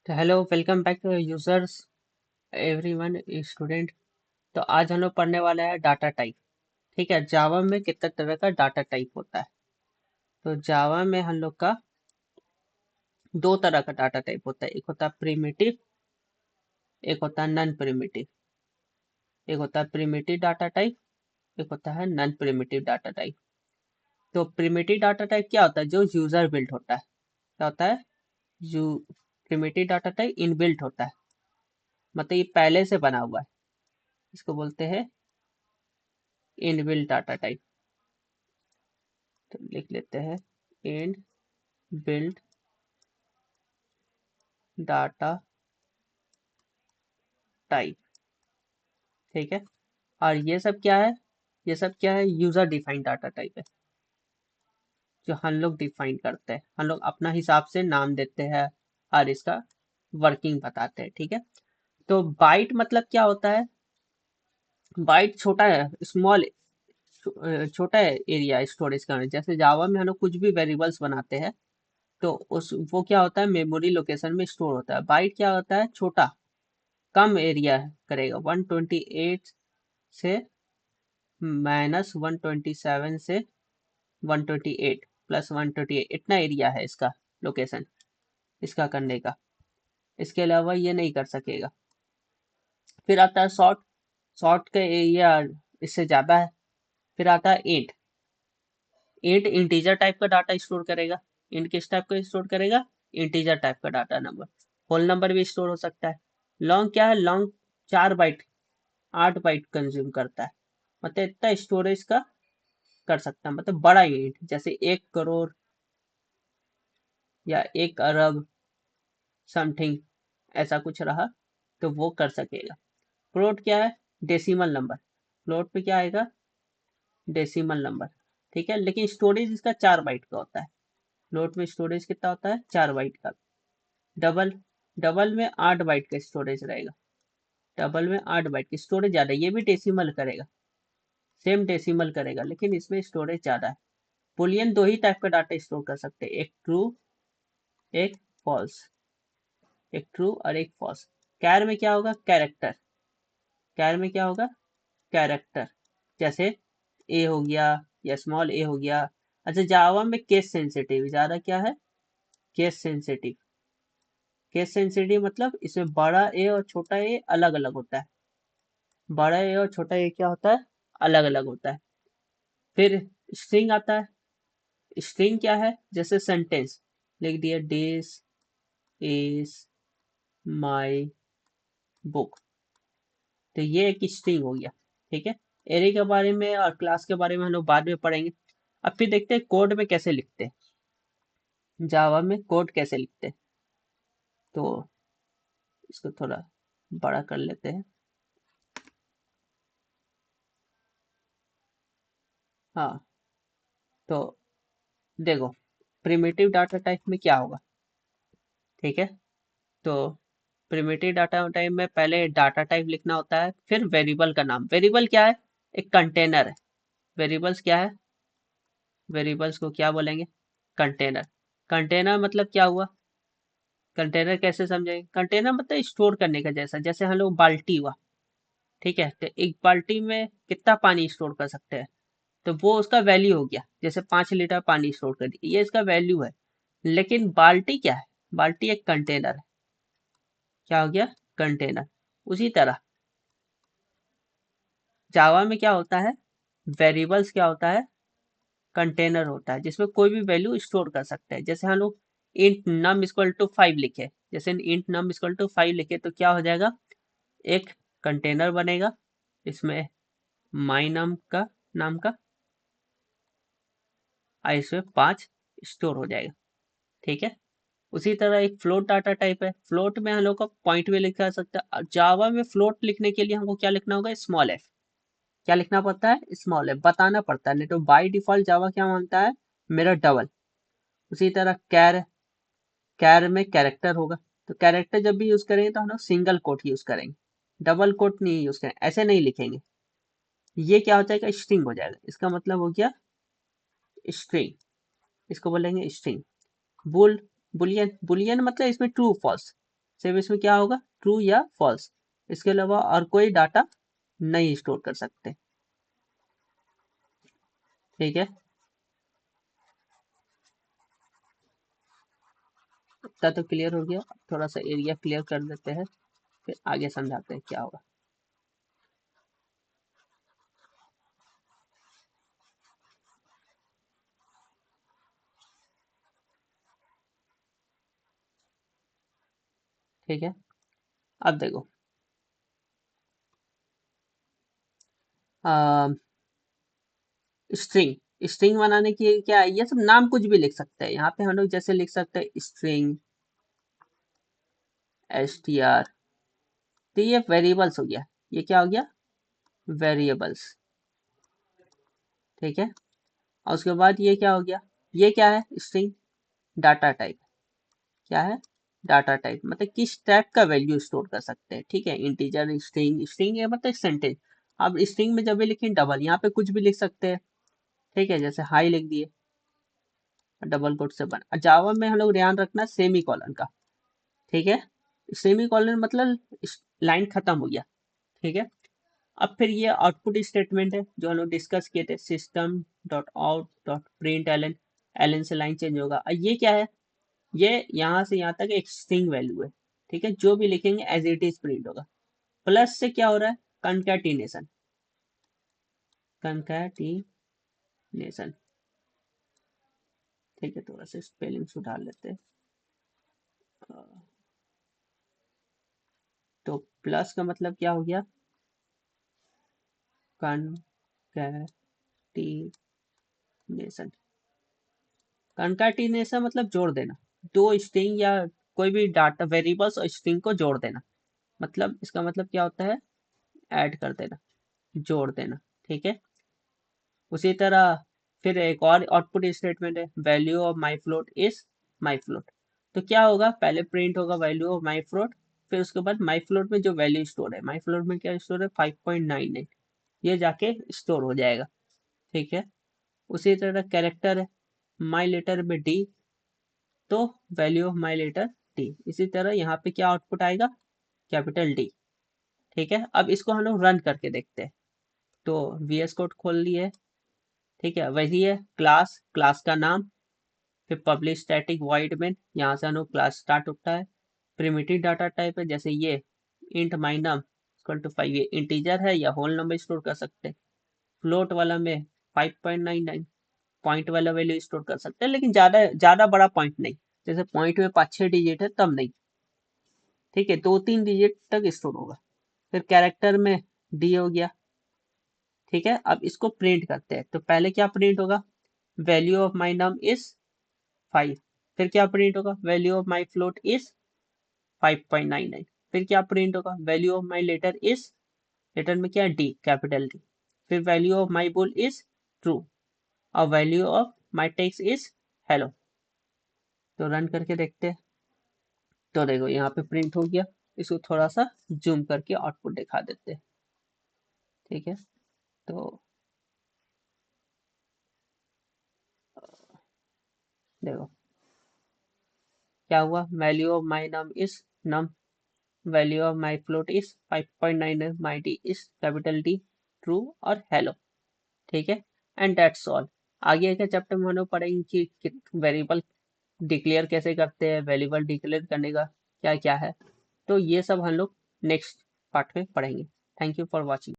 तो hello welcome back users everyone student. तो आज हम लोग पढ़ने वाले हैं डाटा टाइप। ठीक है, जावा में कितने तरह का डाटा टाइप होता है। तो जावा में हम लोग का दो तरह का डाटा टाइप होता है, एक होता है प्रिमिटिव, एक होता है नॉन प्रिमिटिव। एक होता है प्रिमिटिव डाटा टाइप, एक होता है नॉन प्रिमिटिव डाटा टाइप। तो प्रिमिटिव डाटा टाइप क्या होता है? जो यूजर बिल्ट होता है। क्या होता है? You primitive data type inbuilt होता है, मतलब ये पहले से बना हुआ है। इसको बोलते हैं इनबिल्ट डाटा टाइप। तो लिख लेते हैं इन बिल्ड डाटा टाइप। ठीक है, और ये सब क्या है? ये सब क्या है? यूजर डिफाइंड डाटा टाइप है, जो हम लोग डिफाइन करते हैं। हम लोग अपना हिसाब से नाम देते हैं और इसका वर्किंग बताते हैं। ठीक है, तो बाइट मतलब क्या होता है? बाइट छोटा है, स्मॉल, छोटा है एरिया स्टोरेज का। जैसे जावा में हम लोग कुछ भी वेरिएबल्स बनाते हैं तो उस वो क्या होता है? मेमोरी लोकेशन में स्टोर होता है। बाइट क्या होता है? छोटा, कम एरिया करेगा। 128 से -127 से 128 प्लस 128, इतना एरिया है इसका लोकेशन, इसका करने का। इसके अलावा ये नहीं कर सकेगा। फिर आता है शॉर्ट। शॉर्ट का एरिया इससे ज्यादा है। फिर आता है इंट। इंट इंटीजर टाइप का डाटा स्टोर करेगा। इंट किस टाइप का स्टोर करेगा? इंटीजर टाइप का डाटा नंबर। होल नंबर भी स्टोर हो सकता है। लॉन्ग क्या है? लॉन्ग 4 बाइट, 8 बाइट कंज्यूम करता है, मतलब इतना स्टोरेज का कर सकता है। मतलब बड़ा यूनिट, जैसे 1 करोड़ या 1 अरब समथिंग, ऐसा कुछ रहा तो वो कर सकेगा। फ्लोट क्या है? Decimal number. फ्लोट पे क्या आएगा? Decimal number. ठीक है, लेकिन स्टोरेज इसका 4 बाइट का होता है। फ्लोट में स्टोरेज कितना होता है? 4 बाइट का। डबल, डबल में 8 बाइट का स्टोरेज रहेगा। डबल में 8 बाइट की स्टोरेज ज्यादा है। ये भी डेसिमल करेगा, सेम डेसिमल करेगा, लेकिन इसमें स्टोरेज ज्यादा है। बुलियन दो ही टाइप का डाटा स्टोर कर सकते हैं, एक ट्रू, एक फॉल्स। एक ट्रू और एक फॉल्स। कैर में क्या होगा? कैरेक्टर। कैर में क्या होगा? कैरेक्टर। जैसे ए हो गया या स्मॉल ए हो गया। अच्छा, जावा में केस सेंसिटिव ज्यादा क्या है? Case sensitive. केस सेंसिटिव मतलब इसमें बड़ा ए और छोटा ए अलग अलग होता है। बड़ा ए और छोटा ए क्या होता है? अलग अलग होता है। फिर स्ट्रिंग आता है। स्ट्रिंग क्या है? जैसे सेंटेंस लिख दिया, दिस इज माई बुक, तो ये एक स्ट्रिंग हो गया। ठीक है, एरे के बारे में और क्लास के बारे में हम लोग बाद में पढ़ेंगे। अब फिर देखते हैं कोड में कैसे लिखते हैं, जावा में कोड कैसे लिखते हैं। तो इसको थोड़ा बड़ा कर लेते हैं। हाँ, तो देखो, प्रिमिटिव डाटा टाइप में क्या होगा। ठीक है, तो प्रिमिटिव डाटा टाइप में पहले डाटा टाइप लिखना होता है, फिर वेरिएबल का नाम। वेरिएबल क्या है? एक कंटेनर है। वेरिएबल्स क्या है? वेरिएबल्स को क्या बोलेंगे? कंटेनर। कंटेनर मतलब क्या हुआ? कंटेनर कैसे समझेंगे? कंटेनर मतलब स्टोर करने का, जैसा जैसे हम लोग बाल्टी हुआ। ठीक है, तो एक बाल्टी में कितना पानी स्टोर कर सकते हैं, तो वो उसका वैल्यू हो गया। जैसे 5 लीटर पानी स्टोर कर दिया, ये इसका वैल्यू है। लेकिन बाल्टी क्या है? बाल्टी एक कंटेनर है। क्या हो गया? कंटेनर। उसी तरह जावा में क्या होता है? वेरिएबल्स क्या होता है? कंटेनर होता है, जिसमें कोई भी वैल्यू स्टोर कर सकते हैं। जैसे हम लोग इंट नम इक्वल टू 5 लिखे, जैसे इंट नम इक्वल टू 5 लिखे तो क्या हो जाएगा? एक कंटेनर बनेगा, इसमें माई नाम का, और इसमें 5 स्टोर हो जाएगा। ठीक है, उसी तरह एक फ्लोट डाटा टाइप है। फ्लोट में हम लोग को पॉइंट में लिखा जा सकता है। जावा में फ्लोट लिखने के लिए हमको क्या लिखना होगा? Small F. क्या लिखना पड़ता है? स्मॉल एफ, बताना पड़ता है, नहीं तो बाई डिफॉल्ट जावा क्या मानता है? मेरा डबल। उसी तरह कैर, कैर में कैरेक्टर होगा। तो कैरेक्टर जब भी यूज करेंगे तो हम लोग सिंगल कोट यूज करेंगे, डबल कोट नहीं यूज करेंगे, ऐसे नहीं लिखेंगे। ये क्या हो जाएगा? स्ट्रिंग हो जाएगा। इसका मतलब हो गया स्ट्रिंग, इसको बोलेंगे स्ट्रिंग। बुल, बुलियन, बुलियन मतलब इसमें ट्रू फॉल्स। सिर्फ इसमें क्या होगा, ट्रू या फॉल्स, इसके अलावा और कोई डाटा नहीं स्टोर कर सकते। ठीक है, इतना तो क्लियर हो गया। थोड़ा सा एरिया क्लियर कर देते हैं, फिर आगे समझाते हैं क्या होगा। ठीक है, अब देखो, स्ट्रिंग, स्ट्रिंग बनाने की क्या है, ये सब नाम कुछ भी लिख सकते हैं यहाँ पे हम लोग, जैसे लिख सकते हैं स्ट्रिंग str, तो ये वेरिएबल्स हो गया, ये क्या हो गया, वेरिएबल्स। ठीक है, और उसके बाद ये क्या हो गया, ये क्या है, स्ट्रिंग डाटा टाइप, क्या है, डाटा टाइप, मतलब किस टाइप का वैल्यू स्टोर कर सकते हैं। ठीक है, इंटीजर, स्ट्रिंग, स्ट्रिंग ये मतलब सेंटेंस। अब स्ट्रिंग में जब भी लिखें डबल, यहाँ पे कुछ भी लिख सकते हैं। ठीक है, जैसे हाई लिख दिए, डबल कोट से बन। जावा में हम लोग ध्यान रखना सेमी कॉलन का। ठीक है, सेमी कॉलन मतलब लाइन खत्म हो गया। ठीक है, अब फिर ये आउटपुट स्टेटमेंट है जो हम लोग डिस्कस किए थे, system dot out dot print ln, ln से लाइन चेंज होगा। और ये क्या है, ये यहाँ से यहाँ तक एक स्ट्रिंग वैल्यू है। ठीक है, जो भी लिखेंगे एज इट इज प्रिंट होगा। प्लस से क्या हो रहा है, कंकैटिनेशन, कंकैटिनेशन। ठीक है, थोड़ा सा स्पेलिंग सुधार लेते हैं। तो प्लस का मतलब क्या हो गया, कंकैटिनेशन, कंकैटिनेशन मतलब जोड़ देना, दो स्ट्रिंग या कोई भी डाटा वेरिएबल्स और स्ट्रिंग को जोड़ देना। मतलब इसका मतलब क्या होता है, ऐड कर देना, जोड़ देना। ठीक है, उसी तरह फिर एक और आउटपुट स्टेटमेंट है, value of my float is my float. तो क्या होगा, पहले प्रिंट होगा वैल्यू ऑफ माई फ्लोट, फिर उसके बाद माई फ्लोट में जो वैल्यू स्टोर है, माई फ्लोट में क्या स्टोर है, 5.99, ये जाके स्टोर हो जाएगा। ठीक है, उसी तरह कैरेक्टर है, माई लेटर में डी, तो value of my letter D. इसी तरह यहाँ पे क्या आउटपुट आएगा, कैपिटल डी। ठीक है, अब इसको हम लोग रन करके देखते हैं। तो VS कोड खोल लिए। ठीक है, वही है, क्लास, क्लास का नाम, फिर पब्लिश स्टैटिक वॉइड मेन, यहाँ से हम लोग क्लास स्टार्ट होता है। प्रिमिटिव डाटा टाइप है, जैसे ये int my num equal to 5, ये इंटीजर है या होल नंबर स्टोर कर सकते हैं। फ्लोट वाला में 5.99, पॉइंट वाला वैल्यू स्टोर कर सकते हैं, लेकिन ज्यादा ज्यादा बड़ा पॉइंट नहीं, जैसे पॉइंट में 5-6 डिजिट है तब नहीं। ठीक है, 2-3 डिजिट तक स्टोर होगा। फिर कैरेक्टर में डी हो गया। ठीक है, अब इसको प्रिंट करते हैं, तो पहले क्या प्रिंट होगा, value of my num is 5, फिर क्या प्रिंट होगा, value of my float is 5.99, फिर क्या प्रिंट होगा, value of my letter is, letter में क्या डी, कैपिटल डी, फिर value of my bool is true, और value of my text is hello. तो रन करके देखते हैं, तो देखो यहाँ पे प्रिंट हो गया। इसको थोड़ा सा जूम करके आउटपुट दिखा देते हैं। ठीक है, तो देखो क्या हुआ, value of my num is num, value of my float is 5.9, my D is capital D, true और हेलो। ठीक है, एंड दैट्स ऑल। आगे के चैप्टर में हम लोग पढ़ेंगे कि वेरिएबल डिक्लेयर कैसे करते हैं, वेरिएबल डिक्लेयर करने का क्या क्या है। तो ये सब हम लोग नेक्स्ट पार्ट में पढ़ेंगे। Thank you for watching.